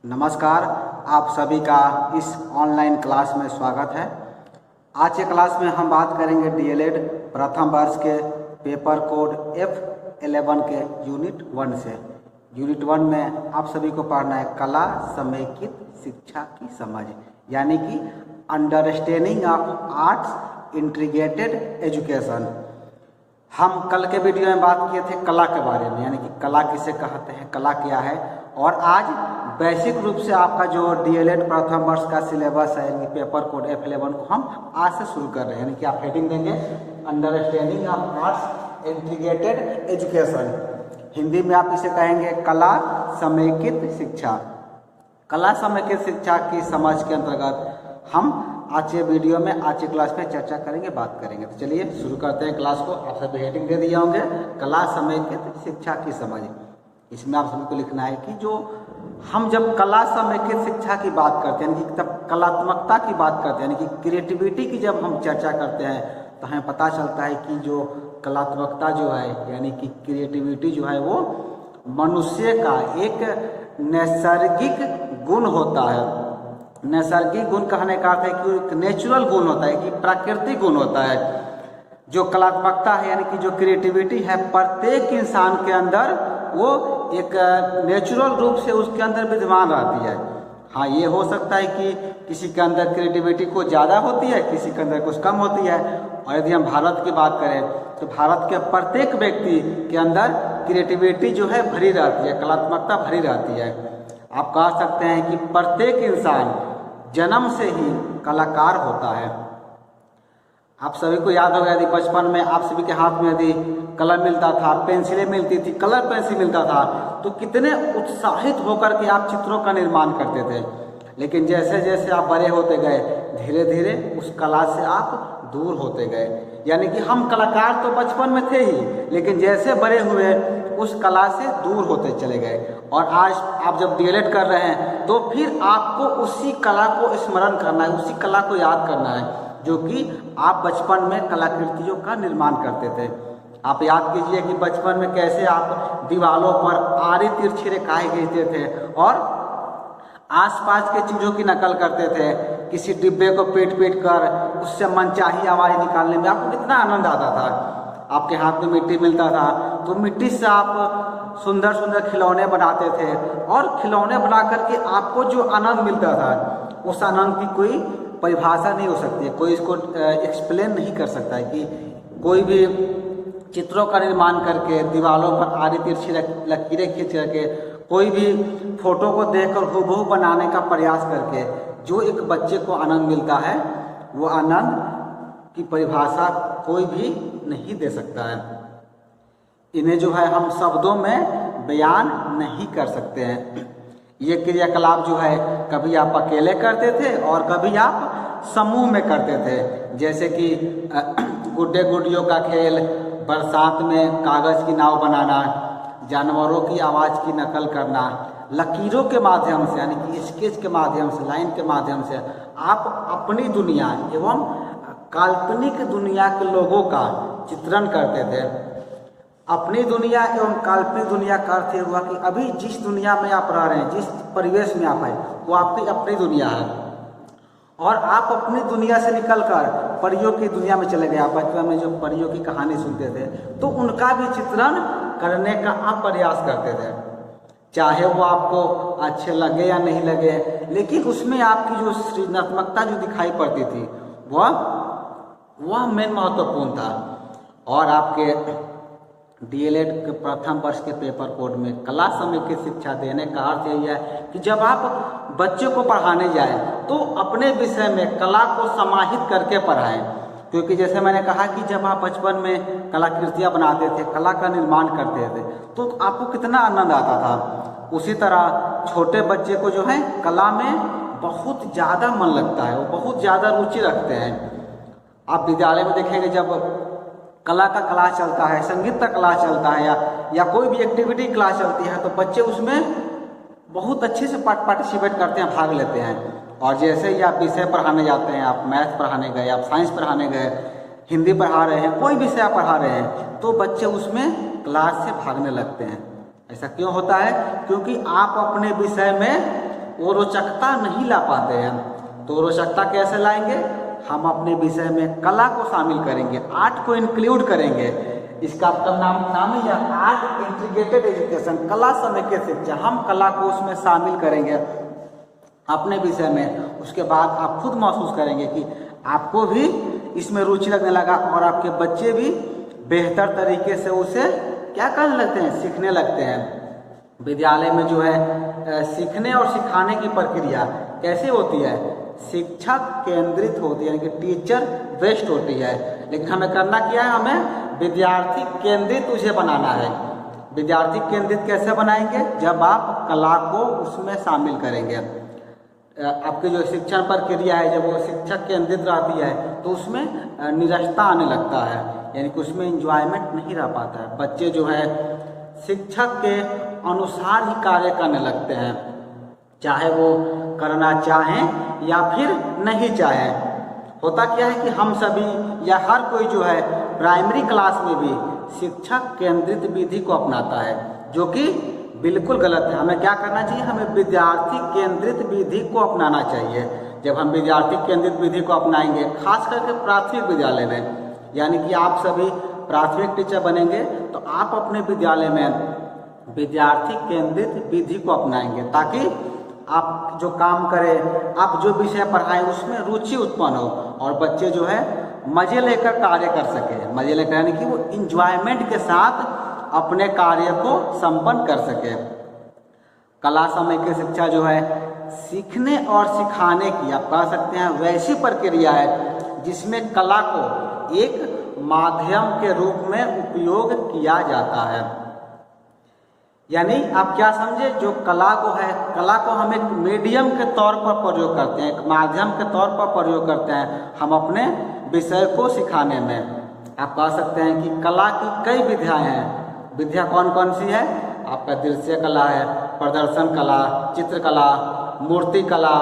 नमस्कार, आप सभी का इस ऑनलाइन क्लास में स्वागत है। आज के क्लास में हम बात करेंगे डीएलएड प्रथम वर्ष के पेपर कोड F11 के यूनिट 1 से। यूनिट 1 में आप सभी को पढ़ना है कला समेकित शिक्षा की समझ, यानी कि understanding of arts integrated education. हम कल के वीडियो में बात किए थे कला के बारे में, यानी कि कला किसे कहते हैं, कला क्या है। और आज बेसिक रूप से आपका जो डीएलएड प्रथम वर्ष का सिलेबस है, यानी पेपर कोड F11 को हम आज से शुरू कर रहे हैं। यानी कि आप हेडिंग देंगे understanding of arts integrated education. Hindi में आप इसे कहेंगे कला समेकित शिक्षा। कला समेकित शिक्षा की समझ के अंतर्गत हम आज के वीडियो में, आज की क्लास में चर्चा करेंगे, बात करेंगे। तो चलिए शुरू करते हैं क्लास को। आप सभी हेडिंग दे दिए होंगे कला समेकित शिक्षा की समझ। इसमें आप सभी को लिखना है कि जो हम जब कला समेकित शिक्षा की बात करते हैं, यानी कि तब कलात्मकता की बात करते हैं, यानी कि क्रिएटिविटी की जब हम चर्चा करते हैं, तो हमें पता चलता है कि जो कलात्मकता जो है, यानी कि क्रिएटिविटी जो है, वो मनुष्य का एक नैसर्गिक गुण होता है। नैसर्गिक गुण कहने का अर्थ है कि एक नेचुरल गुण होता है, कि प्राकृतिक गुण होता है। जो कलात्मकता है, यानी कि जो क्रिएटिविटी है, प्रत्येक इंसान के अंदर वो एक नेचुरल रूप से उसके अंदर विद्यमान रहती है। हाँ, ये हो सकता है कि किसी के अंदर क्रिएटिविटी को ज़्यादा होती है, किसी के अंदर कुछ कम होती है। और यदि हम भारत की बात करें तो भारत के प्रत्येक व्यक्ति के अंदर क्रिएटिविटी जो है भरी रहती है, कलात्मकता भरी रहती है। आप कह सकते हैं कि प्रत्येक इंसान जन्म से ही कलाकार होता है। आप सभी को याद होगा, यदि बचपन में आप सभी के हाथ में यदि कलम मिलता था, पेंसिलें मिलती थी, कलर पेंसिल मिलता था, तो कितने उत्साहित होकर के आप चित्रों का निर्माण करते थे। लेकिन जैसे जैसे आप बड़े होते गए, धीरे धीरे उस कला से आप दूर होते गए। यानी कि हम कलाकार तो बचपन में थे ही, लेकिन जैसे बड़े हुए उस कला से दूर होते चले गए। और आज आप जब डीएलएड कर रहे हैं तो फिर आपको उसी कला को स्मरण करना है, उसी कला को याद करना है, जो कि आप बचपन में कलाकृतियों का निर्माण करते थे। आप याद कीजिए कि बचपन में कैसे आप दीवारों पर आड़ी तिरछी रेखाएं खींचते थे और आसपास के चीज़ों की नकल करते थे। किसी डिब्बे को पीट पीट कर उससे मनचाही आवाज़ निकालने में आपको कितना आनंद आता था। आपके हाथ में मिट्टी मिलता था तो मिट्टी से आप सुंदर सुंदर खिलौने बनाते थे, और खिलौने बना करके आपको जो आनंद मिलता था, उस आनंद की कोई परिभाषा नहीं हो सकती है, कोई इसको एक्सप्लेन नहीं कर सकता है। कि कोई भी चित्रों का निर्माण करके दीवारों पर आड़ी तिरछी लकीरें खींच करके, कोई भी फोटो को देखकर हूबहू बनाने का प्रयास करके जो एक बच्चे को आनंद मिलता है, वो आनंद की परिभाषा कोई भी नहीं दे सकता है। इन्हें जो है हम शब्दों में बयान नहीं कर सकते हैं। ये क्रियाकलाप जो है कभी आप अकेले करते थे और कभी आप समूह में करते थे। जैसे कि गुड्डे गुड्डियों का खेल, बरसात में कागज़ की नाव बनाना, जानवरों की आवाज़ की नकल करना, लकीरों के माध्यम से, यानी कि स्केच के माध्यम से, लाइन के माध्यम से आप अपनी दुनिया एवं काल्पनिक दुनिया के लोगों का चित्रण करते थे। अपनी दुनिया एवं काल्पनिक दुनिया का अर्थ हुआ कि अभी जिस दुनिया में आप रह रहे हैं, जिस परिवेश में आप हैं, वो आपकी अपनी दुनिया है। और आप अपनी दुनिया से निकलकर परियों की दुनिया में चले गए। आप बचपन में जो परियों की कहानी सुनते थे, तो उनका भी चित्रण करने का आप प्रयास करते थे, चाहे वो आपको अच्छे लगे या नहीं लगे। लेकिन उसमें आपकी जो सृजनात्मकता जो दिखाई पड़ती थी, वह मेन महत्वपूर्ण था। और आपके डीएलएड के प्रथम वर्ष के पेपर कोड में कला समेकित शिक्षा देने का अर्थ यही है कि जब आप बच्चों को पढ़ाने जाएं तो अपने विषय में कला को समाहित करके पढ़ाएं। क्योंकि जैसे मैंने कहा कि जब आप बचपन में कलाकृतियाँ बनाते थे, कला का निर्माण करते थे, तो आपको कितना आनंद आता था। उसी तरह छोटे बच्चे को जो है कला में बहुत ज़्यादा मन लगता है, वो बहुत ज़्यादा रुचि रखते हैं। आप विद्यालय में देखेंगे, जब कला का क्लास चलता है, संगीत का क्लास चलता है, या कोई भी एक्टिविटी क्लास चलती है, तो बच्चे उसमें बहुत अच्छे से पार्टिसिपेट करते हैं, भाग लेते हैं। और जैसे ही आप विषय पढ़ाने जाते हैं, आप मैथ पढ़ाने गए, आप साइंस पढ़ाने गए, हिंदी पढ़ा रहे हैं, कोई विषय आप पढ़ा रहे हैं, तो बच्चे उसमें क्लास से भागने लगते हैं। ऐसा क्यों होता है? क्योंकि आप अपने विषय में वो रोचकता नहीं ला पाते हैं। तो रोचकता कैसे लाएंगे? हम अपने विषय में कला को शामिल करेंगे, आर्ट को इंक्लूड करेंगे। इसका आपका नाम ही है आर्ट इंटीग्रेटेड एजुकेशन, कला समेकित शिक्षा। हम कला को उसमें शामिल करेंगे अपने विषय में। उसके बाद आप खुद महसूस करेंगे कि आपको भी इसमें रुचि लगने लगा और आपके बच्चे भी बेहतर तरीके से उसे क्या करने लगते हैं, सीखने लगते हैं। विद्यालय में जो है सीखने और सिखाने की प्रक्रिया कैसे होती है? शिक्षक केंद्रित होती है, यानी कि टीचर बेस्ड होती है। लेकिन हमें करना क्या है? हमें विद्यार्थी केंद्रित उसे बनाना है। विद्यार्थी केंद्रित कैसे बनाएंगे? जब आप कला को उसमें शामिल करेंगे। आपकी जो शिक्षण प्रक्रिया है जब वो शिक्षक केंद्रित रहती है तो उसमें निरस्ता आने लगता है, यानी कि उसमें इंजॉयमेंट नहीं रह पाता है। बच्चे जो है शिक्षक के अनुसार ही कार्य करने लगते हैं, चाहे वो करना चाहें या फिर नहीं चाहें। होता क्या है कि हम सभी या हर कोई जो है प्राइमरी क्लास में भी शिक्षक केंद्रित विधि को अपनाता है, जो कि बिल्कुल गलत है। हमें क्या करना चाहिए? हमें विद्यार्थी केंद्रित विधि को अपनाना चाहिए। जब हम विद्यार्थी केंद्रित विधि को अपनाएंगे, खास करके प्राथमिक विद्यालय में, यानी कि आप सभी प्राथमिक टीचर बनेंगे तो आप अपने विद्यालय में विद्यार्थी केंद्रित विधि को अपनाएंगे, ताकि आप जो काम करें, आप जो विषय पढ़ाएं उसमें रुचि उत्पन्न हो और बच्चे जो है मजे लेकर कार्य कर सके। मजे लेकर यानी कि वो इंजॉयमेंट के साथ अपने कार्य को संपन्न कर सके। कला समेकित शिक्षा जो है सीखने और सिखाने की, आप कह सकते हैं, वैसी प्रक्रिया है जिसमें कला को एक माध्यम के रूप में उपयोग किया जाता है। यानी आप क्या समझे? जो कला को है, कला को हम एक मीडियम के तौर पर प्रयोग करते हैं, एक माध्यम के तौर पर प्रयोग करते हैं हम अपने विषय को सिखाने में। आप कह सकते हैं कि कला की कई विधाएं हैं। विद्या कौन कौन सी है? आपका दृश्य कला है, प्रदर्शन कला, चित्रकला, मूर्ति कला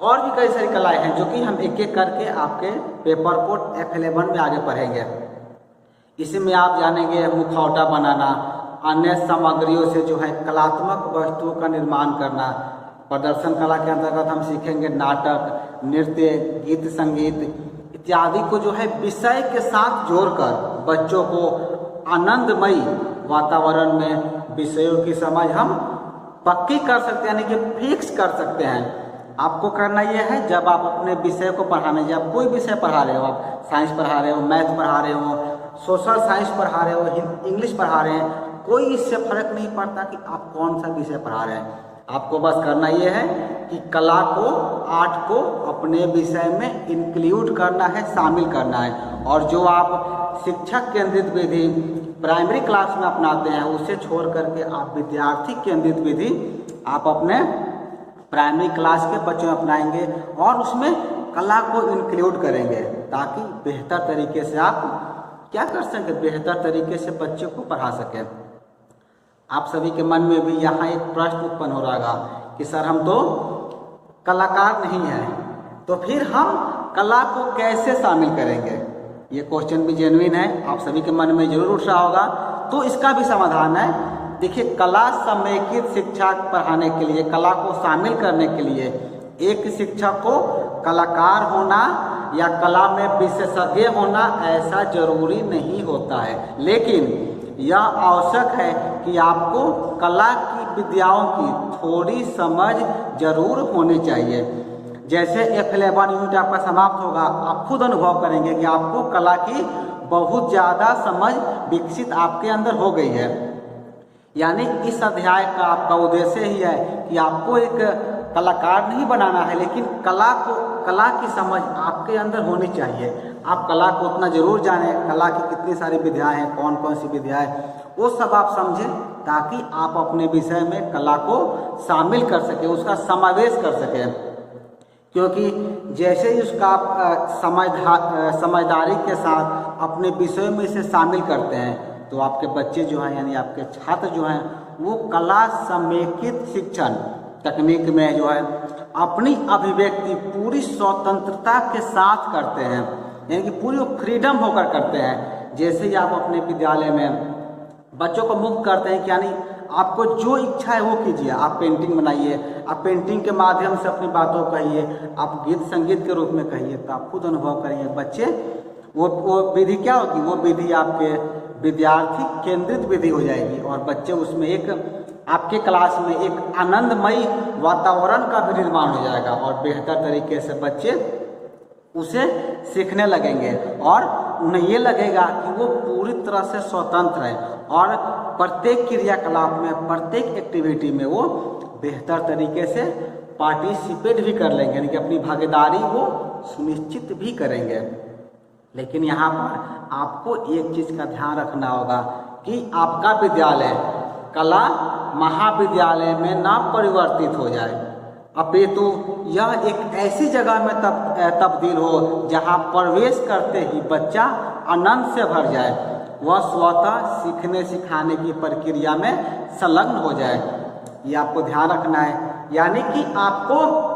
और भी कई सारी कलाएं हैं, जो कि हम एक एक करके आपके पेपर कोड F11 में आगे पढ़ेंगे। इसमें आप जानेंगे मुखौटा बनाना, अन्य सामग्रियों से जो है कलात्मक वस्तुओं का निर्माण करना। प्रदर्शन कला के अंतर्गत हम सीखेंगे नाटक, नृत्य, गीत, संगीत इत्यादि को जो है विषय के साथ जोड़कर बच्चों को आनंदमयी वातावरण में विषयों की समझ हम पक्की कर सकते हैं, यानी कि फिक्स कर सकते हैं। आपको करना यह है, जब आप अपने विषय को पढ़ाने, जब कोई विषय पढ़ा रहे हो, आप साइंस पढ़ा रहे हो, मैथ पढ़ा रहे हो, सोशल साइंस पढ़ा रहे हो, इंग्लिश पढ़ा रहे हैं, कोई इससे फर्क नहीं पड़ता कि आप कौन सा विषय पढ़ा रहे हैं। आपको बस करना यह है कि कला को, आर्ट को अपने विषय में इंक्लूड करना है, शामिल करना है। और जो आप शिक्षक केंद्रित विधि प्राइमरी क्लास में अपनाते हैं उसे छोड़ करके आप विद्यार्थी केंद्रित विधि आप अपने प्राइमरी क्लास के बच्चों में अपनाएंगे और उसमें कला को इंक्लूड करेंगे, ताकि बेहतर तरीके से आप क्या कर सकें, बेहतर तरीके से बच्चे को पढ़ा सकें। आप सभी के मन में भी यहाँ एक प्रश्न उत्पन्न हो रहा होगा कि सर हम तो कलाकार नहीं हैं, तो फिर हम कला को कैसे शामिल करेंगे? ये क्वेश्चन भी जेन्युइन है, आप सभी के मन में जरूर उठ रहा होगा। तो इसका भी समाधान है। देखिए, कला समेकित शिक्षा पढ़ाने के लिए, कला को शामिल करने के लिए एक शिक्षक को कलाकार होना या कला में विशेषज्ञ होना ऐसा जरूरी नहीं होता है, लेकिन यह आवश्यक है कि आपको कला की विद्याओं की थोड़ी समझ जरूर होनी चाहिए। जैसे F11 यूनिट आपका समाप्त होगा, आप खुद अनुभव करेंगे कि आपको कला की बहुत ज़्यादा समझ विकसित आपके अंदर हो गई है। यानी इस अध्याय का आपका उद्देश्य ही है कि आपको एक कलाकार नहीं बनाना है, लेकिन कला की समझ आपके अंदर होनी चाहिए। आप कला को उतना जरूर जानें, कला की कितनी सारी विधाएं हैं, कौन कौन सी विधाएं, वो सब आप समझें, ताकि आप अपने विषय में कला को शामिल कर सकें, उसका समावेश कर सकें। क्योंकि जैसे ही उसका आप समझदारी के साथ अपने विषयों में इसे शामिल करते हैं, तो आपके बच्चे जो हैं, यानी आपके छात्र जो हैं, वो कला समेकित शिक्षण तकनीक में जो है अपनी अभिव्यक्ति पूरी स्वतंत्रता के साथ करते हैं, यानी कि पूरी फ्रीडम होकर करते हैं। जैसे ही आप अपने विद्यालय में बच्चों को मुक्त करते हैं, यानी आपको जो इच्छा है वो कीजिए। आप पेंटिंग बनाइए, आप पेंटिंग के माध्यम से अपनी बातों को कहिए, आप गीत संगीत के रूप में कहिए, तो आप खुद अनुभव करेंगे। बच्चे वो विधि क्या होगी, वो विधि आपके विद्यार्थी केंद्रित विधि हो जाएगी और बच्चे उसमें एक आपके क्लास में एक आनंदमयी वातावरण का भी निर्माण हो जाएगा और बेहतर तरीके से बच्चे उसे सीखने लगेंगे और उन्हें ये लगेगा कि वो पूरी तरह से स्वतंत्र है और प्रत्येक क्रियाकलाप में, प्रत्येक एक्टिविटी में वो बेहतर तरीके से पार्टिसिपेट भी कर लेंगे, यानी कि अपनी भागीदारी वो सुनिश्चित भी करेंगे। लेकिन यहाँ पर आपको एक चीज़ का ध्यान रखना होगा कि आपका विद्यालय कला महाविद्यालय में ना परिवर्तित हो जाए, अपितु यह एक ऐसी जगह में तब्दील हो जहाँ प्रवेश करते ही बच्चा आनंद से भर जाए, वह स्वतः सीखने सिखाने की प्रक्रिया में संलग्न हो जाए। ये आपको ध्यान रखना है, यानी कि आपको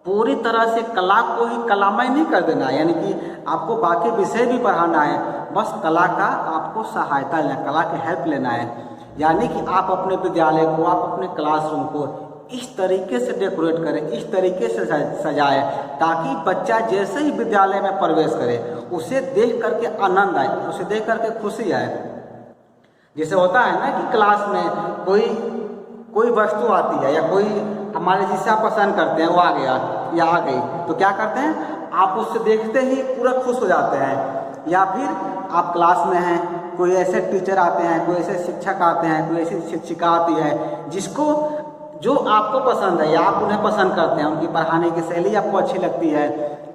पूरी तरह से कला को ही कलामय नहीं कर देना है, यानी कि आपको बाकी विषय भी पढ़ाना है, बस कला का आपको सहायता लेना, कला की हेल्प लेना है। यानी कि आप अपने विद्यालय को, आप अपने क्लासरूम को इस तरीके से डेकोरेट करें, इस तरीके से सजाएं ताकि बच्चा जैसे ही विद्यालय में प्रवेश करे उसे देख करके आनंद आए, उसे देख करके खुशी आए। जैसे होता है ना कि क्लास में कोई वस्तु आती है या कोई हमारे जिसे आप पसंद करते हैं वो आ गया या आ गई, तो क्या करते हैं, आप उससे देखते ही पूरा खुश हो जाते हैं। या फिर आप क्लास में हैं, कोई ऐसे टीचर आते हैं, कोई ऐसे शिक्षक आते हैं, कोई ऐसी शिक्षिका आती है जिसको जो आपको पसंद है या आप उन्हें पसंद करते हैं, उनकी पढ़ाने की शैली आपको अच्छी लगती है,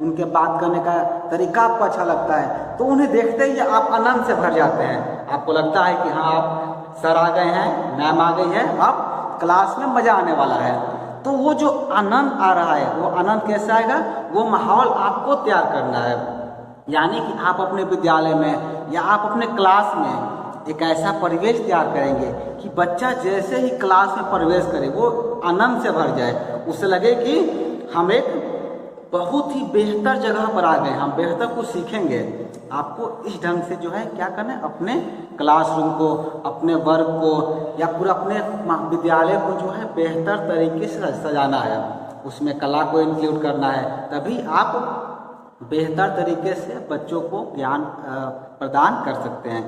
उनके बात करने का तरीका आपको अच्छा लगता है, तो उन्हें देखते ही आप आनंद से भर जाते हैं। आपको लगता है कि हाँ आप सर आ गए हैं, मैम आ गई है, अब क्लास में मज़ा आने वाला है। तो वो जो आनंद आ रहा है वो आनंद कैसे आएगा, वो माहौल आपको तैयार करना है। यानी कि आप अपने विद्यालय में या आप अपने क्लास में एक ऐसा परिवेश तैयार करेंगे कि बच्चा जैसे ही क्लास में प्रवेश करे वो आनंद से भर जाए, उसे लगे कि हम एक बहुत ही बेहतर जगह पर आ गए, हम बेहतर कुछ सीखेंगे। आपको इस ढंग से जो है क्या करना है, अपने क्लासरूम को, अपने वर्ग को या पूरा अपने विद्यालय को जो है बेहतर तरीके से सजाना है, उसमें कला को इंक्लूड करना है, तभी आप बेहतर तरीके से बच्चों को ज्ञान प्रदान कर सकते हैं।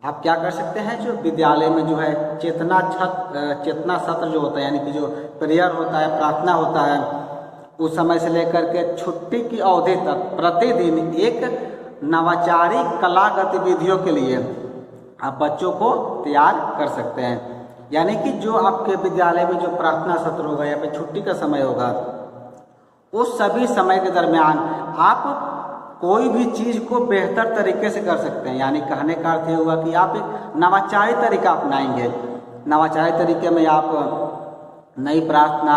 आप क्या कर सकते हैं, जो विद्यालय में जो है चेतना सत्र जो होता है, यानी कि जो प्रेयर होता है, प्रार्थना होता है, उस समय से लेकर के छुट्टी की अवधि तक प्रतिदिन एक नवाचारी कला गतिविधियों के लिए आप बच्चों को तैयार कर सकते हैं। यानी कि जो आपके विद्यालय में जो प्रार्थना सत्र होगा या फिर छुट्टी का समय होगा, उस सभी समय के दरमियान आप कोई भी चीज़ को बेहतर तरीके से कर सकते हैं। यानी कहने का अर्थ ये हुआ कि आप एक नवाचारी तरीका अपनाएंगे। नवाचारी तरीके में आप नई प्रार्थना,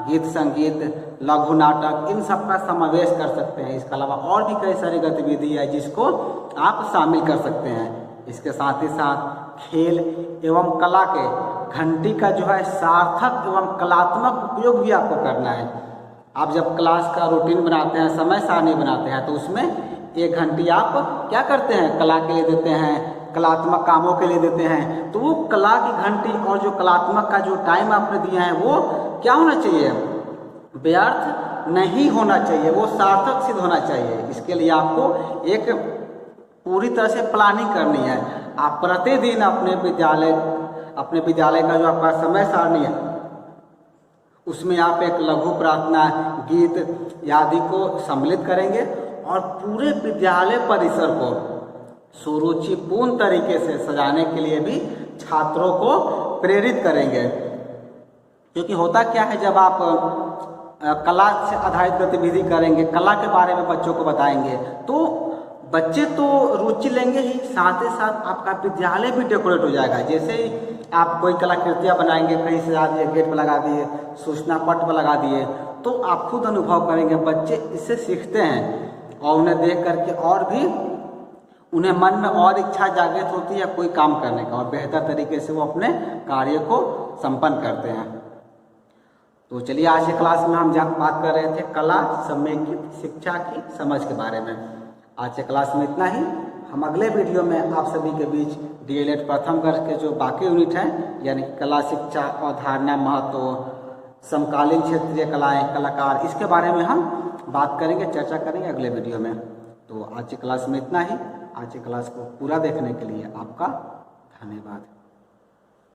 गीत संगीत, लघु नाटक, इन सब का समावेश कर सकते हैं। इसके अलावा और भी कई सारी गतिविधि है जिसको आप शामिल कर सकते हैं। इसके साथ ही साथ खेल एवं कला के घंटी का जो है सार्थक एवं कलात्मक उपयोग भी आपको करना है। आप जब क्लास का रूटीन बनाते हैं, समय सारणी बनाते हैं, तो उसमें एक घंटी आप क्या करते हैं, कला के लिए देते हैं, कलात्मक कामों के लिए देते हैं। तो वो कला की घंटी और जो कलात्मक का जो टाइम आपने दिया है वो क्या होना चाहिए, व्यर्थ नहीं होना चाहिए, वो सार्थक सिद्ध होना चाहिए। इसके लिए आपको एक पूरी तरह से प्लानिंग करनी है। आप प्रतिदिन अपने विद्यालय का जो आपका समय सारणी है उसमें आप एक लघु प्रार्थना, गीत आदि को सम्मिलित करेंगे और पूरे विद्यालय परिसर को सुरुचिपूर्ण तरीके से सजाने के लिए भी छात्रों को प्रेरित करेंगे। क्योंकि होता क्या है, जब आप कला से आधारित गतिविधि करेंगे, कला के बारे में बच्चों को बताएंगे, तो बच्चे तो रुचि लेंगे ही, साथ ही साथ आपका विद्यालय भी डेकोरेट हो जाएगा। जैसे ही आप कोई कलाकृतियाँ बनाएंगे, कहीं से आ दिए, गेट पर लगा दिए, सूचना पट पर लगा दिए, तो आप खुद अनुभव करेंगे बच्चे इससे सीखते हैं और उन्हें देख करके और भी उन्हें मन में और इच्छा जागृत होती है कोई काम करने का और बेहतर तरीके से वो अपने कार्य को संपन्न करते हैं। तो चलिए, आज के क्लास में हम बात कर रहे थे कला समेकित शिक्षा की समझ के बारे में। आज के क्लास में इतना ही। हम अगले वीडियो में आप सभी के बीच डीएलएड प्रथम वर्ष के जो बाकी यूनिट हैं, यानी कला शिक्षा, अवधारणा, महत्व, समकालीन क्षेत्रीय कलाएं, कलाकार, इसके बारे में हम बात करेंगे, चर्चा करेंगे अगले वीडियो में। तो आज की क्लास में इतना ही। आज की क्लास को पूरा देखने के लिए आपका धन्यवाद।